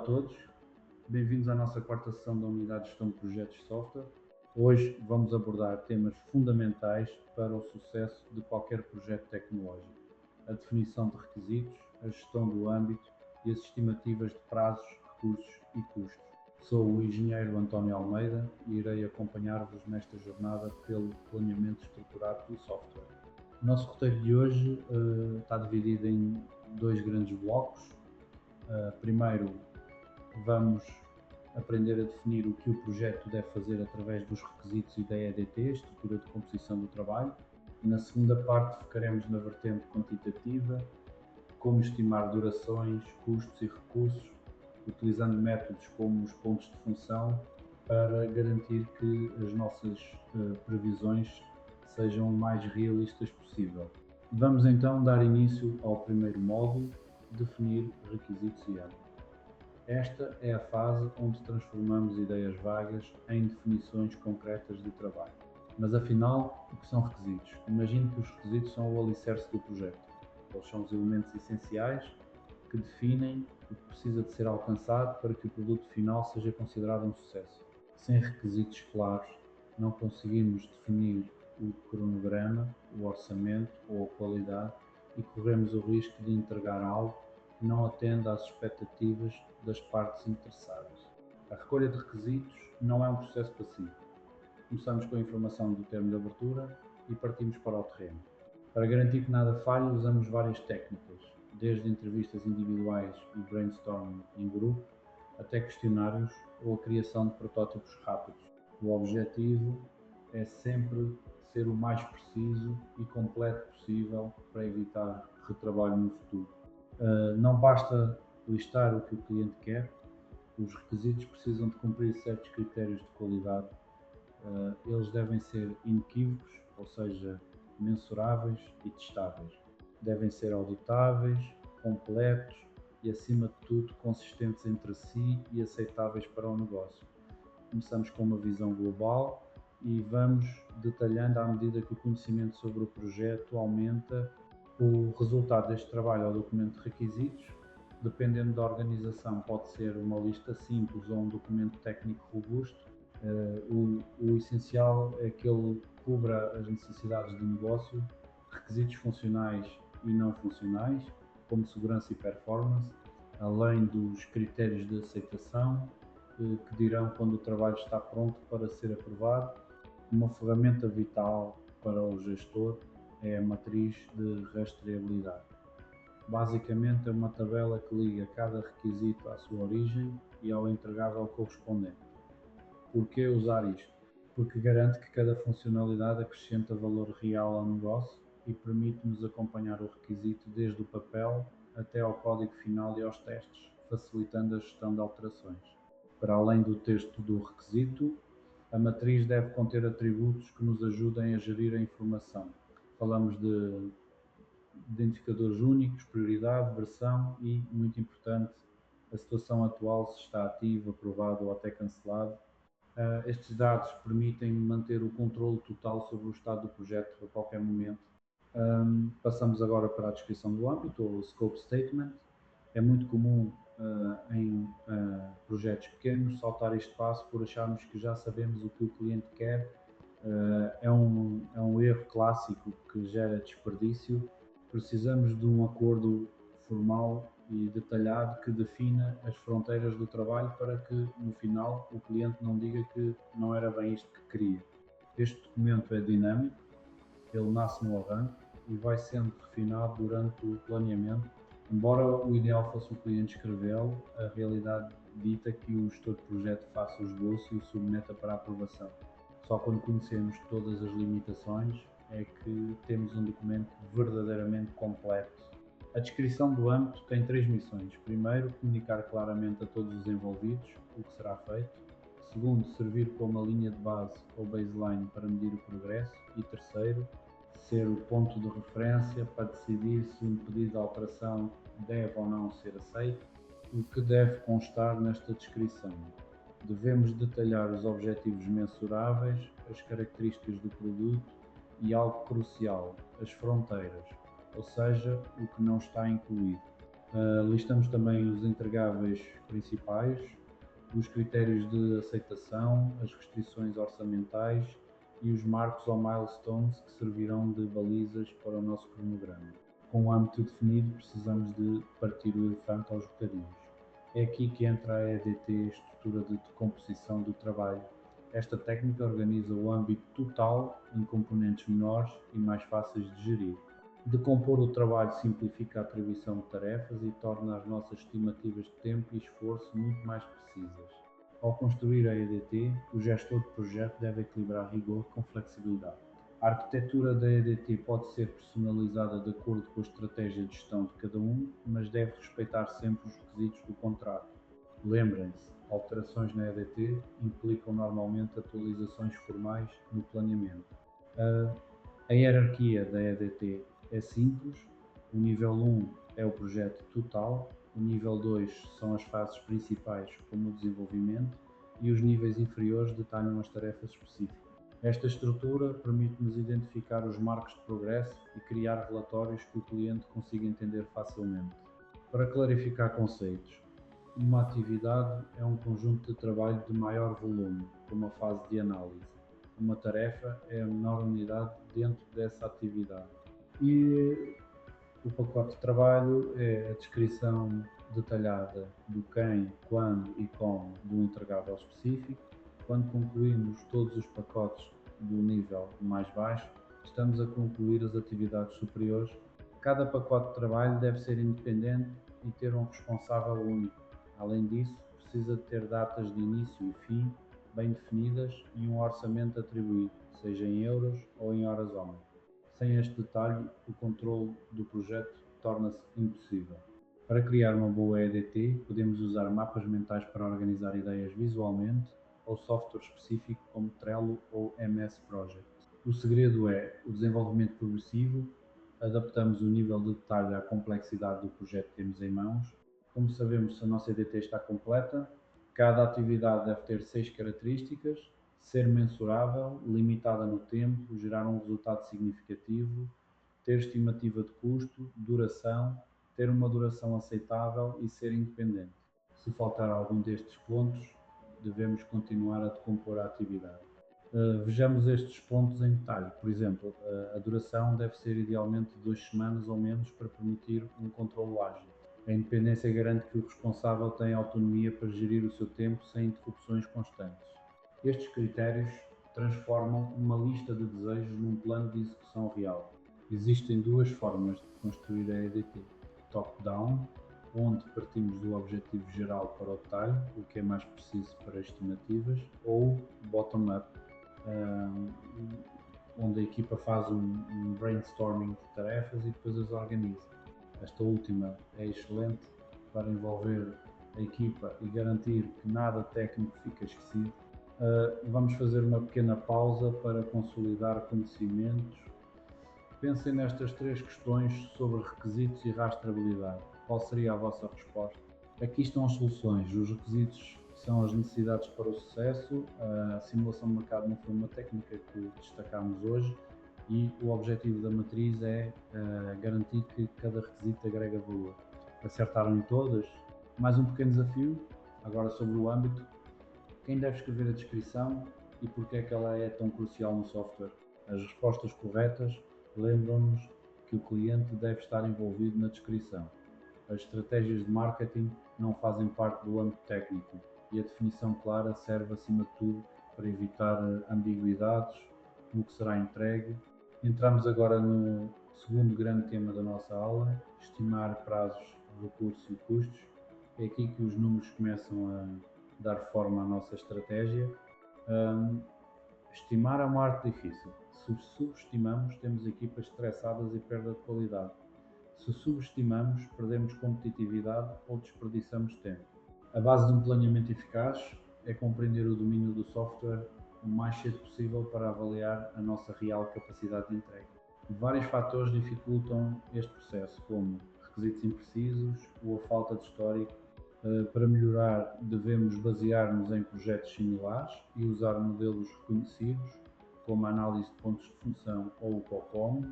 todos, bem-vindos à nossa quarta sessão da Unidade de Gestão de Projetos de Software. Hoje vamos abordar temas fundamentais para o sucesso de qualquer projeto tecnológico: a definição de requisitos, a gestão do âmbito e as estimativas de prazos, recursos e custos. Sou o engenheiro António Almeida e irei acompanhar-vos nesta jornada pelo planeamento estruturado do software. O nosso roteiro de hoje está dividido em dois grandes blocos. Primeiro, vamos aprender a definir o que o projeto deve fazer através dos requisitos e da EDT, Estrutura de Composição do Trabalho. Na segunda parte, focaremos na vertente quantitativa, como estimar durações, custos e recursos, utilizando métodos como os pontos de função para garantir que as nossas previsões sejam o mais realistas possível. Vamos então dar início ao primeiro módulo, definir requisitos e âmbito. Esta é a fase onde transformamos ideias vagas em definições concretas de trabalho. Mas afinal, o que são requisitos? Imagine que os requisitos são o alicerce do projeto. Eles são os elementos essenciais que definem o que precisa de ser alcançado para que o produto final seja considerado um sucesso. Sem requisitos claros, não conseguimos definir o cronograma, o orçamento ou a qualidade e corremos o risco de entregar algo que não atende às expectativas das partes interessadas. A recolha de requisitos não é um processo passivo. Começamos com a informação do termo de abertura e partimos para o terreno. Para garantir que nada falhe, usamos várias técnicas, desde entrevistas individuais e brainstorming em grupo, até questionários ou a criação de protótipos rápidos. O objetivo é sempre ser o mais preciso e completo possível para evitar retrabalho no futuro. Não basta listar o que o cliente quer, os requisitos precisam de cumprir certos critérios de qualidade. Eles devem ser inequívocos, ou seja, mensuráveis e testáveis. Devem ser auditáveis, completos e, acima de tudo, consistentes entre si e aceitáveis para o negócio. Começamos com uma visão global e vamos detalhando à medida que o conhecimento sobre o projeto aumenta. O resultado deste trabalho é o documento de requisitos. Dependendo da organização, pode ser uma lista simples ou um documento técnico robusto. O essencial é que ele cubra as necessidades do negócio, requisitos funcionais e não funcionais, como segurança e performance, além dos critérios de aceitação, que dirão quando o trabalho está pronto para ser aprovado. Uma ferramenta vital para o gestor é a matriz de rastreabilidade. Basicamente é uma tabela que liga cada requisito à sua origem e ao entregável correspondente. Por que usar isto? Porque garante que cada funcionalidade acrescenta valor real ao negócio e permite-nos acompanhar o requisito desde o papel até ao código final e aos testes, facilitando a gestão de alterações. Para além do texto do requisito, a matriz deve conter atributos que nos ajudem a gerir a informação. Falamos de identificadores únicos, prioridade, versão e, muito importante, a situação atual, se está ativo, aprovado ou até cancelado. Estes dados permitem manter o controle total sobre o estado do projeto a qualquer momento. Passamos agora para a descrição do âmbito, ou Scope Statement. É muito comum em projetos pequenos saltar este passo por acharmos que já sabemos o que o cliente quer. É um erro clássico que gera desperdício. Precisamos de um acordo formal e detalhado que defina as fronteiras do trabalho para que, no final, o cliente não diga que não era bem isto que queria. Este documento é dinâmico, ele nasce no arranque e vai sendo refinado durante o planeamento. Embora o ideal fosse o cliente escrevê-lo, a realidade dita que o gestor de projeto faça o esboço e o submeta para aprovação. Só quando conhecemos todas as limitações é que temos um documento verdadeiramente completo. A descrição do âmbito tem três missões. Primeiro, comunicar claramente a todos os envolvidos o que será feito. Segundo, servir como uma linha de base ou baseline para medir o progresso. E terceiro, ser o ponto de referência para decidir se um pedido de alteração deve ou não ser aceito. O que deve constar nesta descrição? Devemos detalhar os objetivos mensuráveis, as características do produto e algo crucial, as fronteiras, ou seja, o que não está incluído. Listamos também os entregáveis principais, os critérios de aceitação, as restrições orçamentais e os marcos ou milestones que servirão de balizas para o nosso cronograma. Com o âmbito definido, precisamos de partir o elefante aos bocadinhos. É aqui que entra a EDT, estrutura de decomposição do trabalho. Esta técnica organiza o âmbito total em componentes menores e mais fáceis de gerir. Decompor o trabalho simplifica a atribuição de tarefas e torna as nossas estimativas de tempo e esforço muito mais precisas. Ao construir a EDT, o gestor de projeto deve equilibrar rigor com flexibilidade. A arquitetura da EDT pode ser personalizada de acordo com a estratégia de gestão de cada um, mas deve respeitar sempre os requisitos do contrato. Lembrem-se, alterações na EDT implicam normalmente atualizações formais no planeamento. A hierarquia da EDT é simples, o nível 1 é o projeto total, o nível 2 são as fases principais como o desenvolvimento e os níveis inferiores detalham as tarefas específicas. Esta estrutura permite-nos identificar os marcos de progresso e criar relatórios que o cliente consiga entender facilmente. Para clarificar conceitos, uma atividade é um conjunto de trabalho de maior volume, com uma fase de análise. Uma tarefa é a menor unidade dentro dessa atividade. E o pacote de trabalho é a descrição detalhada do quem, quando e como do entregável específico. Quando concluímos todos os pacotes do nível mais baixo, estamos a concluir as atividades superiores. Cada pacote de trabalho deve ser independente e ter um responsável único. Além disso, precisa de ter datas de início e fim bem definidas e um orçamento atribuído, seja em euros ou em horas-homem. Sem este detalhe, o controle do projeto torna-se impossível. Para criar uma boa EDT, podemos usar mapas mentais para organizar ideias visualmente ou software específico como Trello ou MS Project. O segredo é o desenvolvimento progressivo, adaptamos o nível de detalhe à complexidade do projeto que temos em mãos. Como sabemos se a nossa EDT está completa? Cada atividade deve ter 6 características: ser mensurável, limitada no tempo, gerar um resultado significativo, ter estimativa de custo, duração, ter uma duração aceitável e ser independente. Se faltar algum destes pontos, devemos continuar a decompor a atividade. Vejamos estes pontos em detalhe. Por exemplo, a duração deve ser idealmente 2 semanas ou menos para permitir um controlo ágil. A independência garante que o responsável tem autonomia para gerir o seu tempo sem interrupções constantes. Estes critérios transformam uma lista de desejos num plano de execução real. Existem duas formas de construir a EDT: top-down, onde partimos do objetivo geral para o detalhe, o que é mais preciso para estimativas, ou bottom-up, onde a equipa faz um brainstorming de tarefas e depois as organiza. Esta última é excelente para envolver a equipa e garantir que nada técnico fica esquecido. Vamos fazer uma pequena pausa para consolidar conhecimentos. Pensem nestas 3 questões sobre requisitos e rastreabilidade. Qual seria a vossa resposta? Aqui estão as soluções. Os requisitos são as necessidades para o sucesso. A simulação de mercado não foi uma técnica que destacámos hoje e o objetivo da matriz é garantir que cada requisito agrega valor. Acertaram em todas? Mais um pequeno desafio, agora sobre o âmbito. Quem deve escrever a descrição e porque é que ela é tão crucial no software? As respostas corretas lembram-nos que o cliente deve estar envolvido na descrição. As estratégias de marketing não fazem parte do âmbito técnico e a definição clara serve, acima de tudo, para evitar ambiguidades no que será entregue. Entramos agora no segundo grande tema da nossa aula: estimar prazos, recursos e custos. É aqui que os números começam a dar forma à nossa estratégia. Estimar é uma arte difícil. Se subestimamos, temos equipas estressadas e perda de qualidade. Se subestimamos, perdemos competitividade ou desperdiçamos tempo. A base de um planeamento eficaz é compreender o domínio do software o mais cedo possível para avaliar a nossa real capacidade de entrega. Vários fatores dificultam este processo, como requisitos imprecisos ou a falta de histórico. Para melhorar, devemos basear-nos em projetos similares e usar modelos reconhecidos, como a análise de pontos de função ou o COCOM,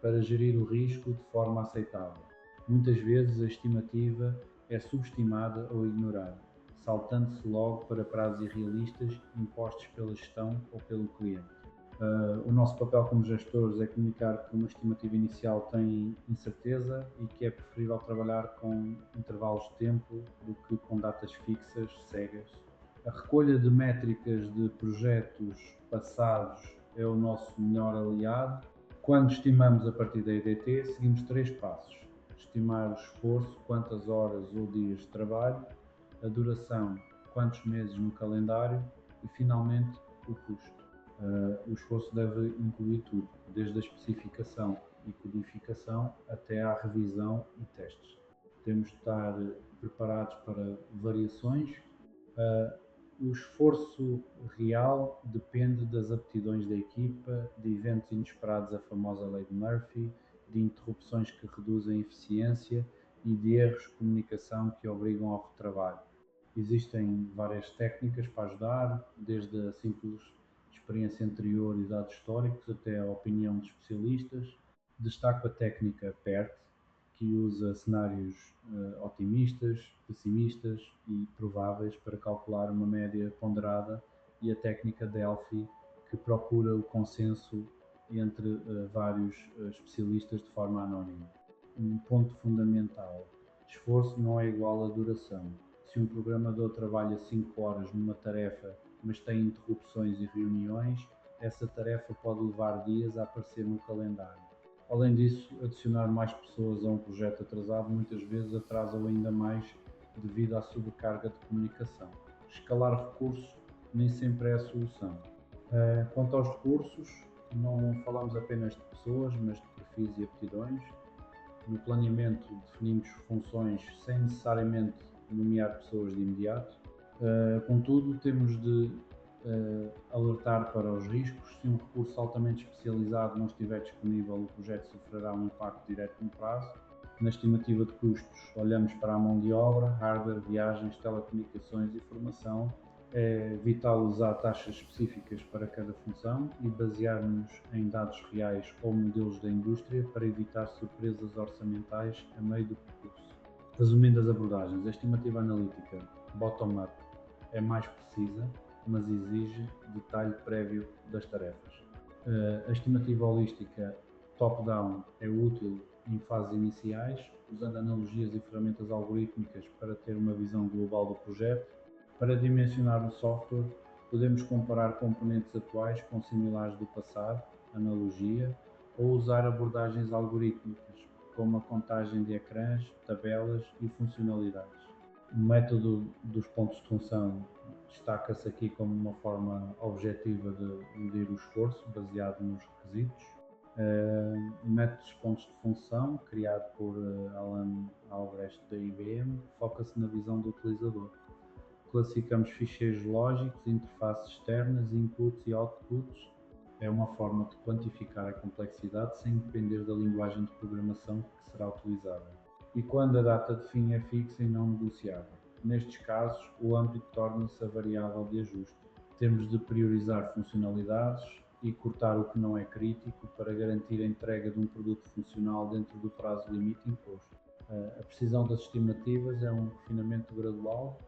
para gerir o risco de forma aceitável. Muitas vezes a estimativa é subestimada ou ignorada, saltando-se logo para prazos irrealistas impostos pela gestão ou pelo cliente. O nosso papel como gestores é comunicar que uma estimativa inicial tem incerteza e que é preferível trabalhar com intervalos de tempo do que com datas fixas, cegas. A recolha de métricas de projetos passados é o nosso melhor aliado. Quando estimamos a partir da EDT, seguimos 3 passos: estimar o esforço, quantas horas ou dias de trabalho, a duração, quantos meses no calendário e, finalmente, o custo. O esforço deve incluir tudo, desde a especificação e codificação até à revisão e testes. Temos de estar preparados para variações. O esforço real depende das aptidões da equipa, de eventos inesperados, a famosa lei de Murphy, de interrupções que reduzem a eficiência e de erros de comunicação que obrigam ao retrabalho. Existem várias técnicas para ajudar, desde a simples experiência anterior e dados históricos até a opinião de especialistas. Destaco a técnica PERT, que usa cenários otimistas, pessimistas e prováveis para calcular uma média ponderada, e a técnica Delphi, que procura o consenso entre vários especialistas de forma anónima. Um ponto fundamental: esforço não é igual a duração. Se um programador trabalha 5 horas numa tarefa, mas tem interrupções e reuniões, essa tarefa pode levar dias a aparecer no calendário. Além disso, adicionar mais pessoas a um projeto atrasado muitas vezes atrasa-o ainda mais devido à sobrecarga de comunicação. Escalar recursos nem sempre é a solução. Quanto aos recursos, não falamos apenas de pessoas, mas de perfis e aptidões. No planeamento definimos funções sem necessariamente nomear pessoas de imediato. Contudo, temos de alertar para os riscos. Se um recurso altamente especializado não estiver disponível, o projeto sofrerá um impacto direto no prazo. Na estimativa de custos, olhamos para a mão de obra, hardware, viagens, telecomunicações e formação. É vital usar taxas específicas para cada função e basear-nos em dados reais ou modelos da indústria para evitar surpresas orçamentais a meio do percurso. Resumindo as abordagens, a estimativa analítica bottom-up é mais precisa, mas exige detalhe prévio das tarefas. A estimativa holística top-down é útil em fases iniciais, usando analogias e ferramentas algorítmicas para ter uma visão global do projeto. Para dimensionar o software, podemos comparar componentes atuais com similares do passado, analogia, ou usar abordagens algorítmicas, como a contagem de ecrãs, tabelas e funcionalidades. O método dos pontos de função destaca-se aqui como uma forma objetiva de medir o esforço, baseado nos requisitos. O método dos pontos de função, criado por Alan Albrecht da IBM, foca-se na visão do utilizador. Classificamos ficheiros lógicos, interfaces externas, inputs e outputs. É uma forma de quantificar a complexidade sem depender da linguagem de programação que será utilizada. E quando a data de fim é fixa e não negociável. Nestes casos, o âmbito torna-se a variável de ajuste. Temos de priorizar funcionalidades e cortar o que não é crítico para garantir a entrega de um produto funcional dentro do prazo limite imposto. A precisão das estimativas é um refinamento gradual.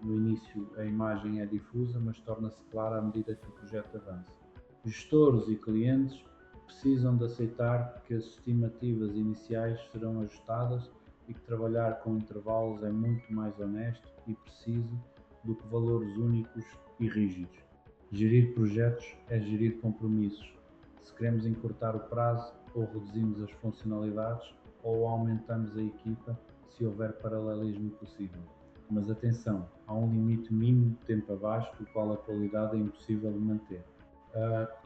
No início a imagem é difusa, mas torna-se clara à medida que o projeto avança. Gestores e clientes precisam de aceitar que as estimativas iniciais serão ajustadas e que trabalhar com intervalos é muito mais honesto e preciso do que valores únicos e rígidos. Gerir projetos é gerir compromissos. Se queremos encurtar o prazo, ou reduzimos as funcionalidades, ou aumentamos a equipa se houver paralelismo possível. Mas atenção, há um limite mínimo de tempo abaixo do qual a qualidade é impossível de manter.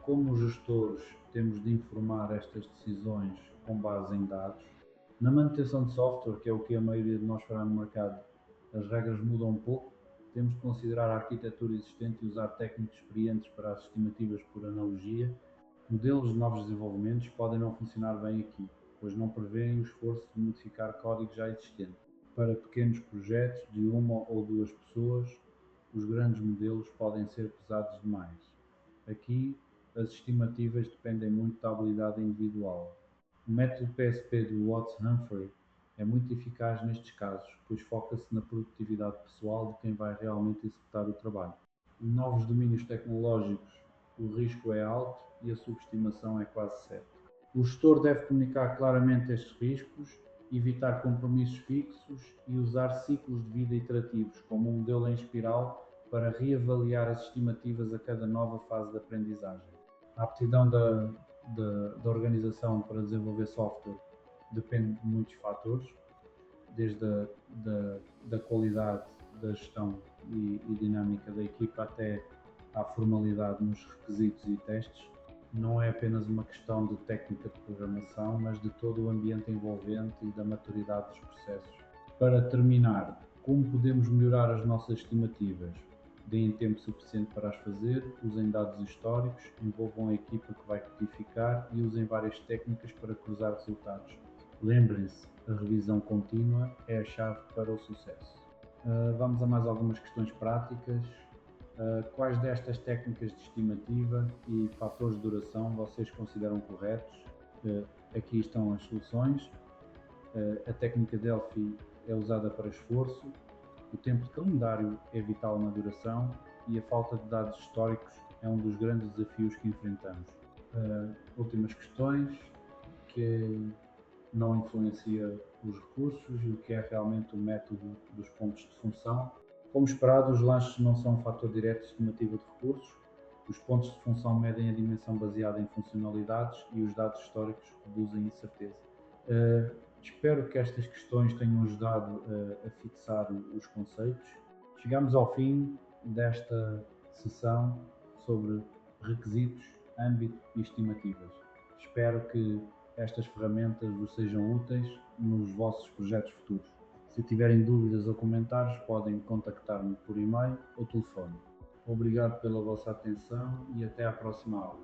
Como gestores, temos de informar estas decisões com base em dados. Na manutenção de software, que é o que a maioria de nós fará no mercado, as regras mudam um pouco. Temos de considerar a arquitetura existente e usar técnicos experientes para as estimativas por analogia. Modelos de novos desenvolvimentos podem não funcionar bem aqui, pois não prevêem o esforço de modificar código já existente. Para pequenos projetos de uma ou duas pessoas, os grandes modelos podem ser pesados demais. Aqui, as estimativas dependem muito da habilidade individual. O método PSP do Watts-Humphrey É muito eficaz nestes casos, pois foca-se na produtividade pessoal de quem vai realmente executar o trabalho. Em novos domínios tecnológicos, o risco é alto e a subestimação é quase certa. O gestor deve comunicar claramente estes riscos, evitar compromissos fixos e usar ciclos de vida iterativos, como um modelo em espiral, para reavaliar as estimativas a cada nova fase de aprendizagem. A aptidão da organização para desenvolver software depende de muitos fatores, desde da qualidade da gestão e dinâmica da equipa até à formalidade nos requisitos e testes. Não é apenas uma questão de técnica de programação, mas de todo o ambiente envolvente e da maturidade dos processos. Para terminar, como podemos melhorar as nossas estimativas? Deem tempo suficiente para as fazer, usem dados históricos, envolvam a equipa que vai codificar e usem várias técnicas para cruzar resultados. Lembrem-se, a revisão contínua é a chave para o sucesso. Vamos a mais algumas questões práticas. Quais destas técnicas de estimativa e fatores de duração vocês consideram corretos? Aqui estão as soluções. A técnica Delphi é usada para esforço, o tempo de calendário é vital na duração e a falta de dados históricos é um dos grandes desafios que enfrentamos. Últimas questões, que não influencia os recursos e o que é realmente o método dos pontos de função. Como esperado, os lanches não são um fator direto de estimativa de recursos. Os pontos de função medem a dimensão baseada em funcionalidades e os dados históricos reduzem incerteza. Espero que estas questões tenham ajudado a fixar os conceitos. Chegamos ao fim desta sessão sobre requisitos, âmbito e estimativas. Espero que estas ferramentas vos sejam úteis nos vossos projetos futuros. Se tiverem dúvidas ou comentários, podem contactar-me por e-mail ou telefone. Obrigado pela vossa atenção e até à próxima aula.